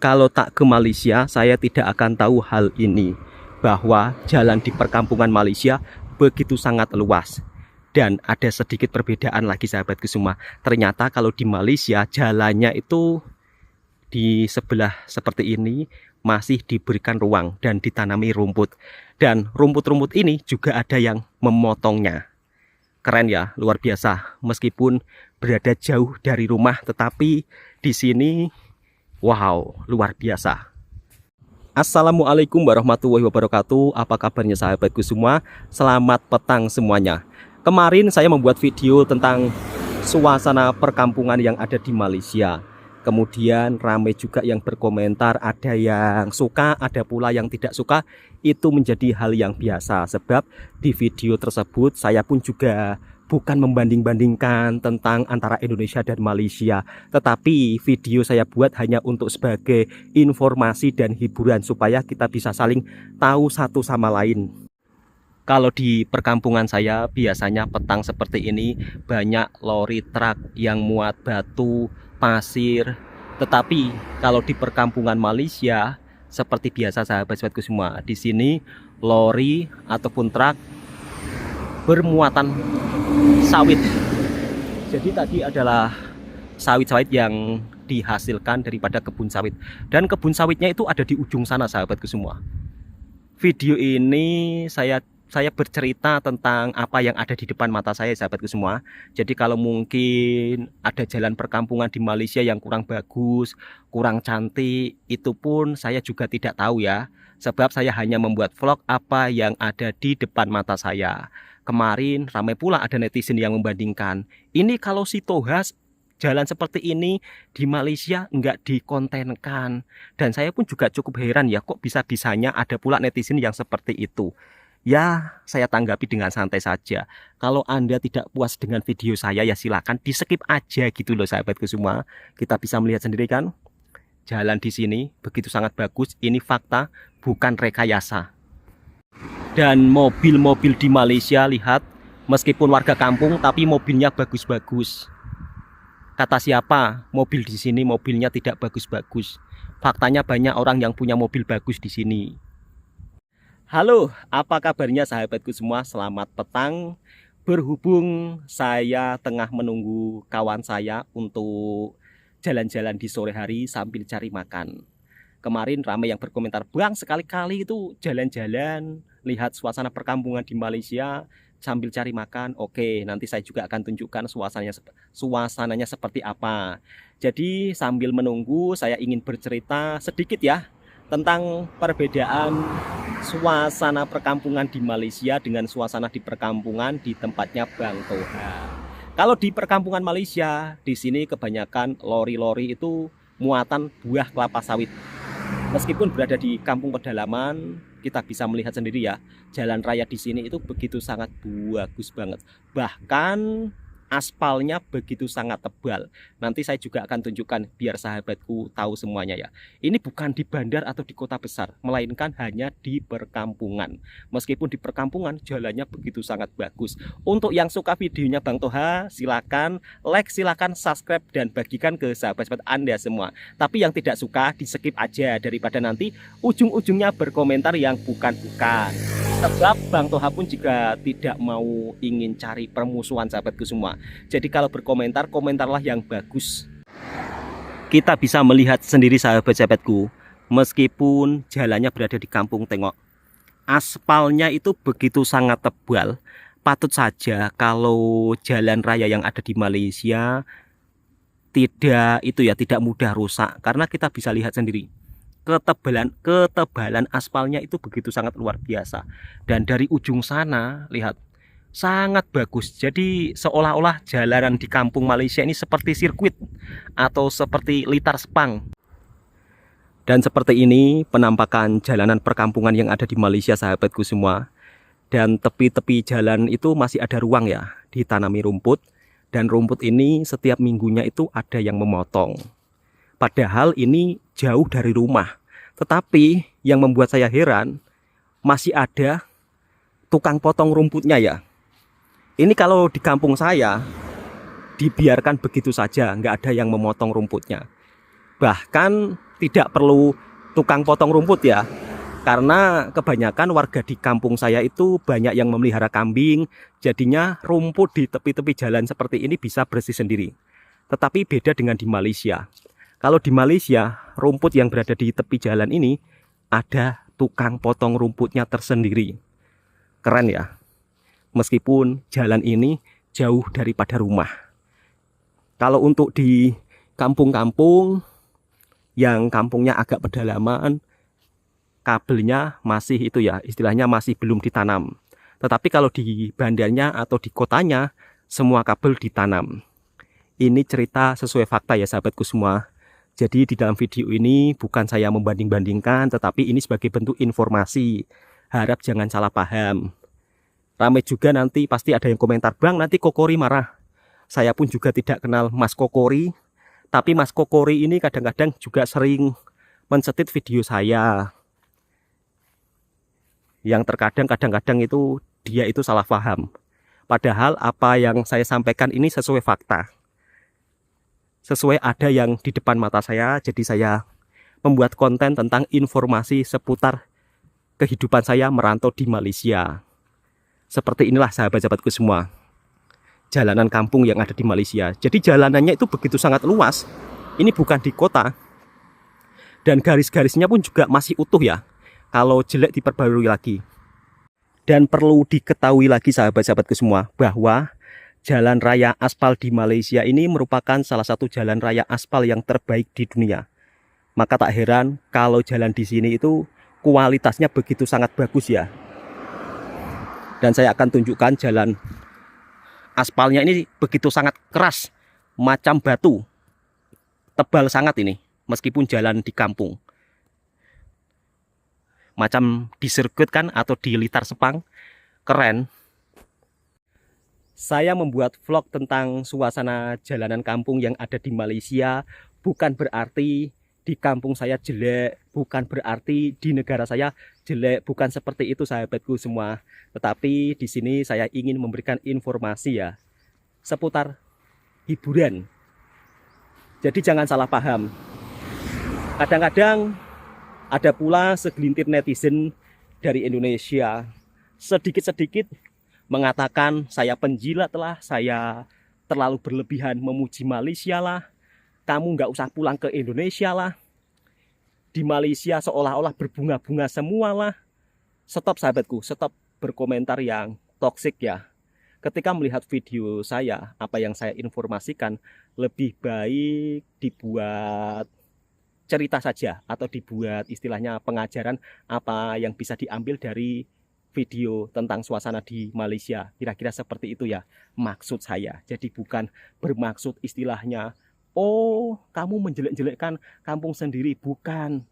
Kalau tak ke Malaysia, saya tidak akan tahu hal ini, bahwa jalan di perkampungan Malaysia begitu sangat luas. Dan ada sedikit perbedaan lagi sahabatku semua. Ternyata kalau di Malaysia jalannya itu di sebelah seperti ini masih diberikan ruang dan ditanami rumput. Dan rumput-rumput ini juga ada yang memotongnya. Keren ya, luar biasa. Meskipun berada jauh dari rumah, tetapi di sini wow, luar biasa. Assalamualaikum warahmatullahi wabarakatuh. Apa kabarnya sahabatku semua? Selamat petang semuanya. Kemarin saya membuat video tentang suasana perkampungan yang ada di Malaysia. Kemudian ramai juga yang berkomentar, ada yang suka, ada pula yang tidak suka. Itu menjadi hal yang biasa, sebab di video tersebut saya pun juga bukan membanding-bandingkan tentang antara Indonesia dan Malaysia, tetapi video saya buat hanya untuk sebagai informasi dan hiburan supaya kita bisa saling tahu satu sama lain. Kalau di perkampungan saya biasanya petang seperti ini banyak lori truk yang muat batu, pasir. Tetapi kalau di perkampungan Malaysia seperti biasa sahabat-sahabatku semua, di sini lori ataupun truk bermuatan sawit. Jadi tadi adalah sawit-sawit yang dihasilkan daripada kebun sawit. Dan kebun sawitnya itu ada di ujung sana sahabatku semua. Video ini saya bercerita tentang apa yang ada di depan mata saya sahabatku semua. Jadi kalau mungkin ada jalan perkampungan di Malaysia yang kurang bagus, kurang cantik, itu pun saya juga tidak tahu ya. Sebab saya hanya membuat vlog apa yang ada di depan mata saya. Kemarin ramai pula ada netizen yang membandingkan, ini kalau si Tohas jalan seperti ini di Malaysia enggak dikontenkan. Dan saya pun juga cukup heran ya, kok bisa-bisanya ada pula netizen yang seperti itu. Ya, saya tanggapi dengan santai saja. Kalau Anda tidak puas dengan video saya, ya silakan di skip aja gitu loh sahabatku semua. Kita bisa melihat sendiri kan, jalan di sini begitu sangat bagus. Ini fakta, bukan rekayasa. Dan mobil-mobil di Malaysia, lihat, meskipun warga kampung tapi mobilnya bagus-bagus. Kata siapa? Mobil di sini mobilnya tidak bagus-bagus. Faktanya banyak orang yang punya mobil bagus di sini. Halo, apa kabarnya sahabatku semua? Selamat petang. Berhubung saya tengah menunggu kawan saya untuk jalan-jalan di sore hari sambil cari makan. Kemarin ramai yang berkomentar, Bang, sekali-kali itu jalan-jalan, lihat suasana perkampungan di Malaysia sambil cari makan. Oke, nanti saya juga akan tunjukkan suasananya seperti apa. Jadi sambil menunggu saya ingin bercerita sedikit ya tentang perbedaan suasana perkampungan di Malaysia dengan suasana di perkampungan di tempatnya Bang Toha. Kalau di perkampungan Malaysia, di sini kebanyakan lori-lori itu muatan buah kelapa sawit. Meskipun berada di kampung pedalaman, kita bisa melihat sendiri ya, jalan raya di sini itu begitu sangat bagus banget. Bahkan aspalnya begitu sangat tebal. Nanti saya juga akan tunjukkan biar sahabatku tahu semuanya ya. Ini bukan di bandar atau di kota besar, melainkan hanya di perkampungan. Meskipun di perkampungan jalannya begitu sangat bagus. Untuk yang suka videonya Bang Toha, silakan like, silakan subscribe dan bagikan ke sahabat-sahabat Anda semua. Tapi yang tidak suka di skip aja daripada nanti ujung-ujungnya berkomentar yang bukan-bukan. Sebab Bang Toha pun juga tidak mau ingin cari permusuhan sahabatku semua. Jadi kalau berkomentar, komentarlah yang bagus. Kita bisa melihat sendiri sahabat-sahabatku, meskipun jalannya berada di kampung, tengok, aspalnya itu begitu sangat tebal. Patut saja kalau jalan raya yang ada di Malaysia tidak mudah rusak, karena kita bisa lihat sendiri ketebalan aspalnya itu begitu sangat luar biasa. Dan dari ujung sana lihat, sangat bagus. Jadi seolah-olah jalanan di kampung Malaysia ini seperti sirkuit atau seperti litar Sepang. Dan seperti ini penampakan jalanan perkampungan yang ada di Malaysia sahabatku semua. Dan tepi-tepi jalan itu masih ada ruang ya, ditanami rumput. Dan rumput ini setiap minggunya itu ada yang memotong. Padahal ini jauh dari rumah. Tetapi yang membuat saya heran, masih ada tukang potong rumputnya ya. Ini kalau di kampung saya dibiarkan begitu saja, nggak ada yang memotong rumputnya. Bahkan tidak perlu tukang potong rumput ya. Karena kebanyakan warga di kampung saya itu banyak yang memelihara kambing, jadinya rumput di tepi-tepi jalan seperti ini bisa bersih sendiri. Tetapi beda dengan di Malaysia. Kalau di Malaysia, rumput yang berada di tepi jalan ini ada tukang potong rumputnya tersendiri. Keren ya. Meskipun jalan ini jauh daripada rumah. Kalau untuk di kampung-kampung yang kampungnya agak pedalaman, kabelnya masih itu ya, istilahnya masih belum ditanam. Tetapi kalau di bandarnya atau di kotanya, semua kabel ditanam. Ini cerita sesuai fakta ya sahabatku semua. Jadi di dalam video ini bukan saya membanding-bandingkan, tetapi ini sebagai bentuk informasi. Harap jangan salah paham. Ramai juga nanti pasti ada yang komentar, "Bang, nanti Kokori marah." Saya pun juga tidak kenal Mas Kokori, tapi Mas Kokori ini kadang-kadang juga sering mencetit video saya. Yang terkadang kadang-kadang itu dia itu salah paham. Padahal apa yang saya sampaikan ini sesuai fakta. Sesuai ada yang di depan mata saya, jadi saya membuat konten tentang informasi seputar kehidupan saya merantau di Malaysia. Seperti inilah sahabat-sahabatku semua, jalanan kampung yang ada di Malaysia. Jadi jalanannya itu begitu sangat luas. Ini bukan di kota. Dan garis-garisnya pun juga masih utuh ya. Kalau jelek diperbarui lagi. Dan perlu diketahui lagi sahabat-sahabatku semua, bahwa jalan raya aspal di Malaysia ini merupakan salah satu jalan raya aspal yang terbaik di dunia. Maka tak heran kalau jalan di sini itu kualitasnya begitu sangat bagus ya. Dan saya akan tunjukkan jalan aspalnya ini begitu sangat keras, macam batu. Tebal sangat ini, meskipun jalan di kampung. Macam di sirkuit kan, atau di litar Sepang. Keren. Saya membuat vlog tentang suasana jalanan kampung yang ada di Malaysia. Bukan berarti di kampung saya jelek, bukan berarti di negara saya jelek, bukan seperti itu sahabatku semua. Tetapi di sini saya ingin memberikan informasi ya, seputar hiburan. Jadi jangan salah paham. Kadang-kadang ada pula segelintir netizen dari Indonesia sedikit-sedikit mengatakan saya penjilat lah, saya terlalu berlebihan memuji Malaysia lah, kamu nggak usah pulang ke Indonesia lah, di Malaysia seolah-olah berbunga-bunga semua lah. Stop sahabatku, stop berkomentar yang toksik ya. Ketika melihat video saya, apa yang saya informasikan, lebih baik dibuat cerita saja, atau dibuat istilahnya pengajaran apa yang bisa diambil dari video tentang suasana di Malaysia. Kira-kira seperti itu ya maksud saya. Jadi bukan bermaksud istilahnya, oh kamu menjelek-jelekkan kampung sendiri. Bukan.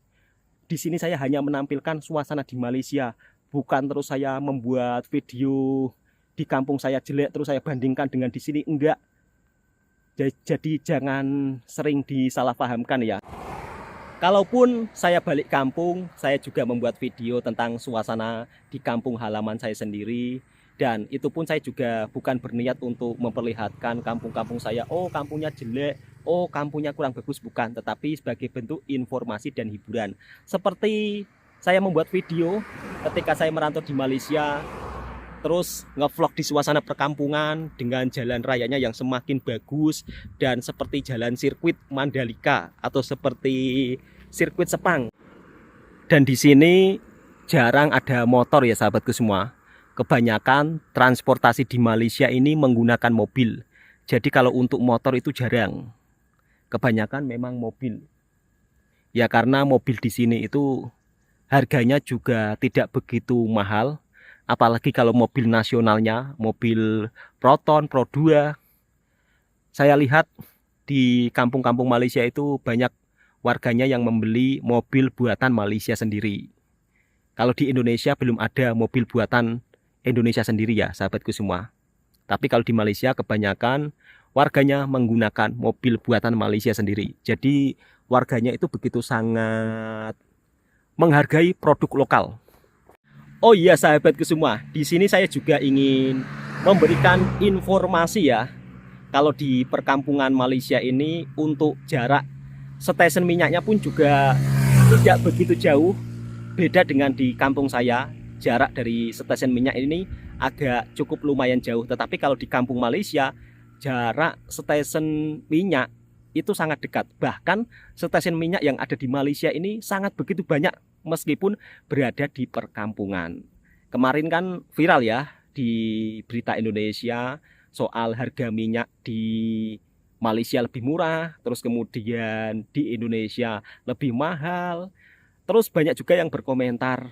Di sini saya hanya menampilkan suasana di Malaysia. Bukan terus saya membuat video di kampung saya jelek terus saya bandingkan dengan di sini. Enggak. Jadi jangan sering disalahpahamkan ya. Kalaupun saya balik kampung, saya juga membuat video tentang suasana di kampung halaman saya sendiri. Dan itu pun saya juga bukan berniat untuk memperlihatkan kampung-kampung saya, oh kampungnya jelek, oh kampungnya kurang bagus, bukan. Tetapi sebagai bentuk informasi dan hiburan. Seperti saya membuat video ketika saya merantau di Malaysia, terus ngevlog di suasana perkampungan dengan jalan rayanya yang semakin bagus. Dan seperti jalan sirkuit Mandalika atau seperti sirkuit Sepang. Dan di sini jarang ada motor ya sahabatku semua. Kebanyakan transportasi di Malaysia ini menggunakan mobil. Jadi kalau untuk motor itu jarang. Kebanyakan memang mobil. Ya karena mobil di sini itu harganya juga tidak begitu mahal. Apalagi kalau mobil nasionalnya, mobil Proton, Pro 2. Saya lihat di kampung-kampung Malaysia itu banyak warganya yang membeli mobil buatan Malaysia sendiri. Kalau di Indonesia belum ada mobil buatan Indonesia sendiri ya sahabatku semua. Tapi kalau di Malaysia kebanyakan warganya menggunakan mobil buatan Malaysia sendiri. Jadi warganya itu begitu sangat menghargai produk lokal. Oh iya sahabatku semua, di sini saya juga ingin memberikan informasi ya. Kalau di perkampungan Malaysia ini untuk jarak stesen minyaknya pun juga tidak begitu jauh. Beda dengan di kampung saya, jarak dari stesen minyak ini agak cukup lumayan jauh. Tetapi kalau di kampung Malaysia, jarak stesen minyak itu sangat dekat. Bahkan stesen minyak yang ada di Malaysia ini sangat begitu banyak meskipun berada di perkampungan. Kemarin kan viral ya di berita Indonesia soal harga minyak di Malaysia lebih murah, terus kemudian di Indonesia lebih mahal. Terus banyak juga yang berkomentar,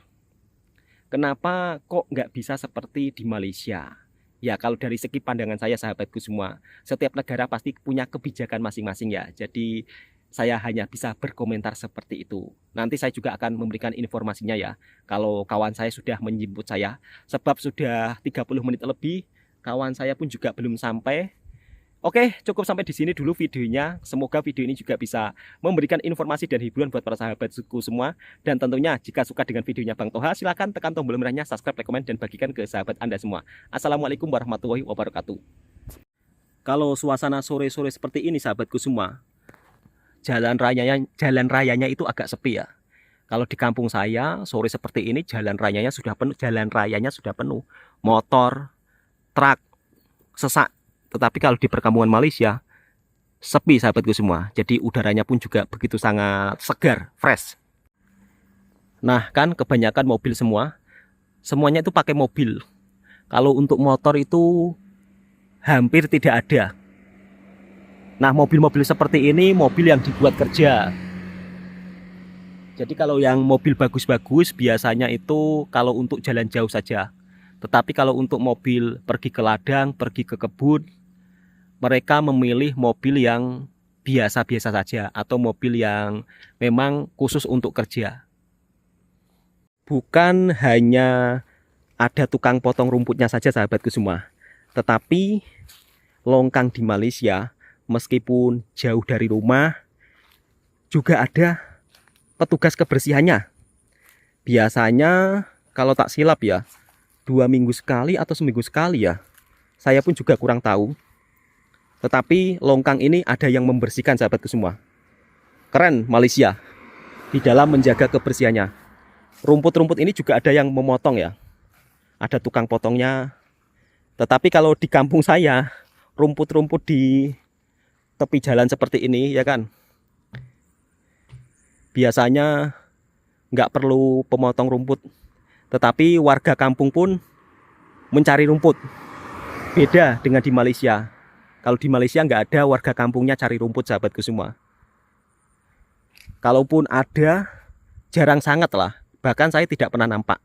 kenapa kok nggak bisa seperti di Malaysia? Ya kalau dari segi pandangan saya sahabatku semua, setiap negara pasti punya kebijakan masing-masing ya. Jadi saya hanya bisa berkomentar seperti itu. Nanti saya juga akan memberikan informasinya ya. Kalau kawan saya sudah menjemput saya, sebab sudah 30 menit lebih, kawan saya pun juga belum sampai. Oke, cukup sampai di sini dulu videonya. Semoga video ini juga bisa memberikan informasi dan hiburan buat para sahabatku semua. Dan tentunya jika suka dengan videonya Bang Toha, silahkan tekan tombol merahnya, subscribe, like, komen, dan bagikan ke sahabat Anda semua. Assalamualaikum warahmatullahi wabarakatuh. Kalau suasana sore-sore seperti ini sahabatku semua, jalan rayanya itu agak sepi ya. Kalau di kampung saya sore seperti ini jalan rayanya sudah penuh, motor, truk, sesak. Tetapi kalau di perkampungan Malaysia sepi sahabatku semua. Jadi udaranya pun juga begitu sangat segar, fresh. Nah kan kebanyakan mobil semuanya itu pakai mobil. Kalau untuk motor itu hampir tidak ada. Nah mobil-mobil seperti ini mobil yang dibuat kerja. Jadi kalau yang mobil bagus-bagus biasanya itu kalau untuk jalan jauh saja. Tetapi kalau untuk mobil pergi ke ladang, pergi ke kebun, mereka memilih mobil yang biasa-biasa saja atau mobil yang memang khusus untuk kerja. Bukan hanya ada tukang potong rumputnya saja sahabatku semua, tetapi longkang di Malaysia meskipun jauh dari rumah juga ada petugas kebersihannya. Biasanya kalau tak silap ya 2 minggu sekali atau seminggu sekali ya. Saya pun juga kurang tahu. Tetapi longkang ini ada yang membersihkan sahabatku semua. Keren Malaysia di dalam menjaga kebersihannya. Rumput-rumput ini juga ada yang memotong ya. Ada tukang potongnya. Tetapi kalau di kampung saya, rumput-rumput di tepi jalan seperti ini ya kan, biasanya nggak perlu pemotong rumput. Tetapi warga kampung pun mencari rumput. Beda dengan di Malaysia. Kalau di Malaysia nggak ada warga kampungnya cari rumput sahabatku semua. Kalaupun ada, jarang sangat lah. Bahkan saya tidak pernah nampak.